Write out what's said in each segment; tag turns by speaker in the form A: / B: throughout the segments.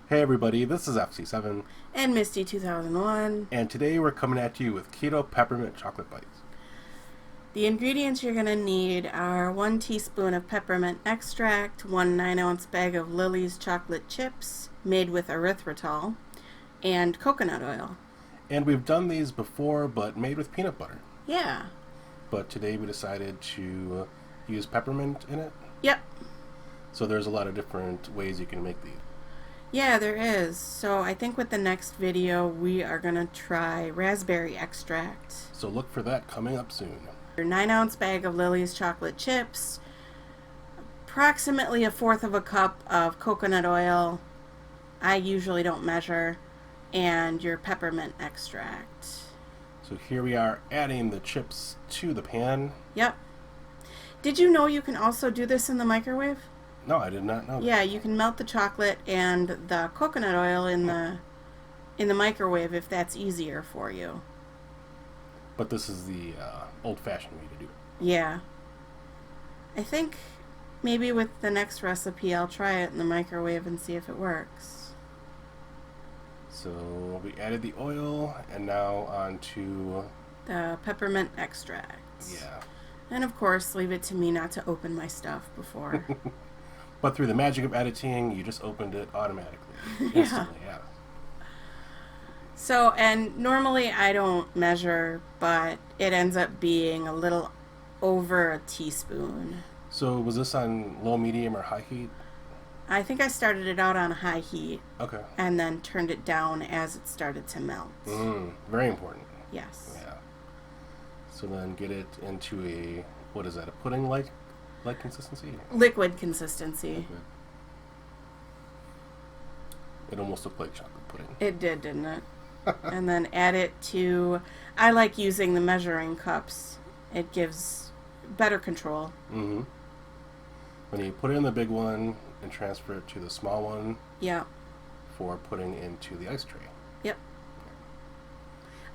A: Hey everybody, this is FC7,
B: And Misty 2001.
A: and today we're coming at you with Keto Peppermint Chocolate Bites.
B: The ingredients you're going to need are 1 teaspoon of peppermint extract, 1 9-ounce bag of Lily's chocolate chips made with erythritol, and coconut oil.
A: And we've done these before, but made with peanut butter.
B: Yeah.
A: But today we decided to use peppermint in it.
B: Yep.
A: So there's a lot of different ways you can make these.
B: Yeah, there is. So I think with the next video we are going to try raspberry extract.
A: So look for that coming up soon.
B: Your 9-ounce bag of Lily's chocolate chips, approximately 1/4 of a cup of coconut oil, I usually don't measure, and your peppermint extract.
A: So here we are adding the chips to the pan.
B: Yep. Did you know you can also do this in the microwave?
A: No, I did not know that.
B: Yeah, you can melt the chocolate and the coconut oil in the microwave if that's easier for you.
A: But this is the old-fashioned way to do it.
B: Yeah. I think maybe with the next recipe I'll try it in the microwave and see if it works.
A: So we added the oil, and now on to...
B: The peppermint extract.
A: Yeah.
B: And of course, leave it to me not to open my stuff before.
A: But through the magic of editing, you just opened it automatically.
B: Yeah.
A: Instantly, yeah.
B: So, and normally I don't measure, but it ends up being a little over a teaspoon.
A: So was this on low, medium, or high heat?
B: I think I started it out on high heat
A: Okay.
B: and then turned it down as it started to melt.
A: Very important.
B: Yes.
A: Yeah. So then get it into a, what is that, a pudding-like consistency?
B: Liquid consistency.
A: Liquid. It almost looked like chocolate pudding.
B: It did, didn't it? And then add it to, I like using the measuring cups. It gives better control.
A: Mm-hmm. When you put it in the big one and transfer it to the small one
B: Yeah.
A: for putting into the ice tray.
B: Yep.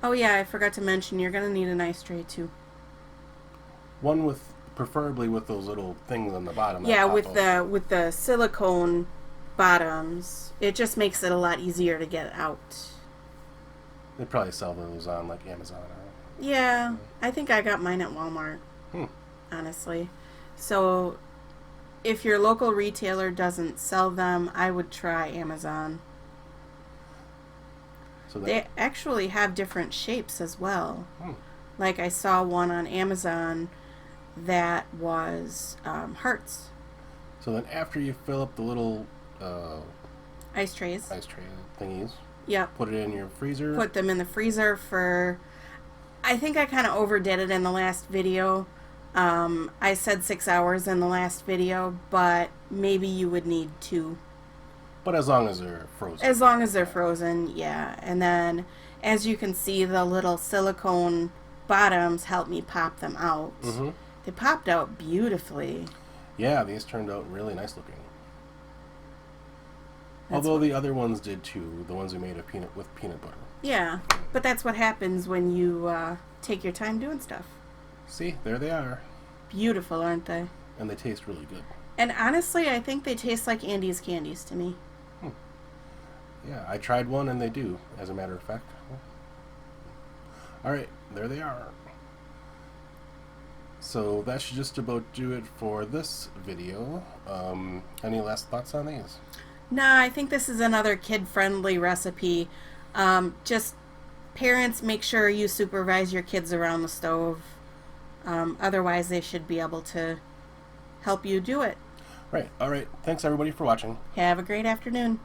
B: Oh yeah, I forgot to mention you're going to need an ice tray too.
A: One with, preferably with those little things on the bottom.
B: Yeah,
A: that
B: with
A: pop
B: the with the silicone bottoms, it just makes it a lot easier to get out.
A: They probably sell those on like Amazon.
B: Yeah, I think I got mine at Walmart. Honestly. So if your local retailer doesn't sell them, I would try Amazon.
A: So that,
B: They actually have different shapes as well. Like I saw one on Amazon that was hearts.
A: So then after you fill up the little
B: Ice trays.
A: ice tray thingies,
B: Yep.
A: put it in your freezer.
B: Put them in the freezer for, I think I kind of overdid it in the last video. I said 6 hours in the last video, but maybe you would need 2.
A: But as long as they're frozen.
B: As long as they're frozen, yeah. And then, as you can see, the little silicone bottoms help me pop them out. They popped out beautifully.
A: Yeah, these turned out really nice looking.
B: That's
A: Although the other ones did too, the ones we made with peanut butter.
B: Yeah, but that's what happens when you take your time doing stuff.
A: See, there they are.
B: Beautiful, aren't they?
A: And they taste really good.
B: And honestly, I think they taste like Andy's candies to me.
A: Yeah, I tried one and they do, as a matter of fact. Alright, there they are. So that should just about do it for this video. Any last thoughts on these?
B: Nah, I think this is another kid-friendly recipe. Just parents, make sure you supervise your kids around the stove. Otherwise, they should be able to help you do it.
A: Right, alright. Thanks everybody for watching.
B: Have a great afternoon.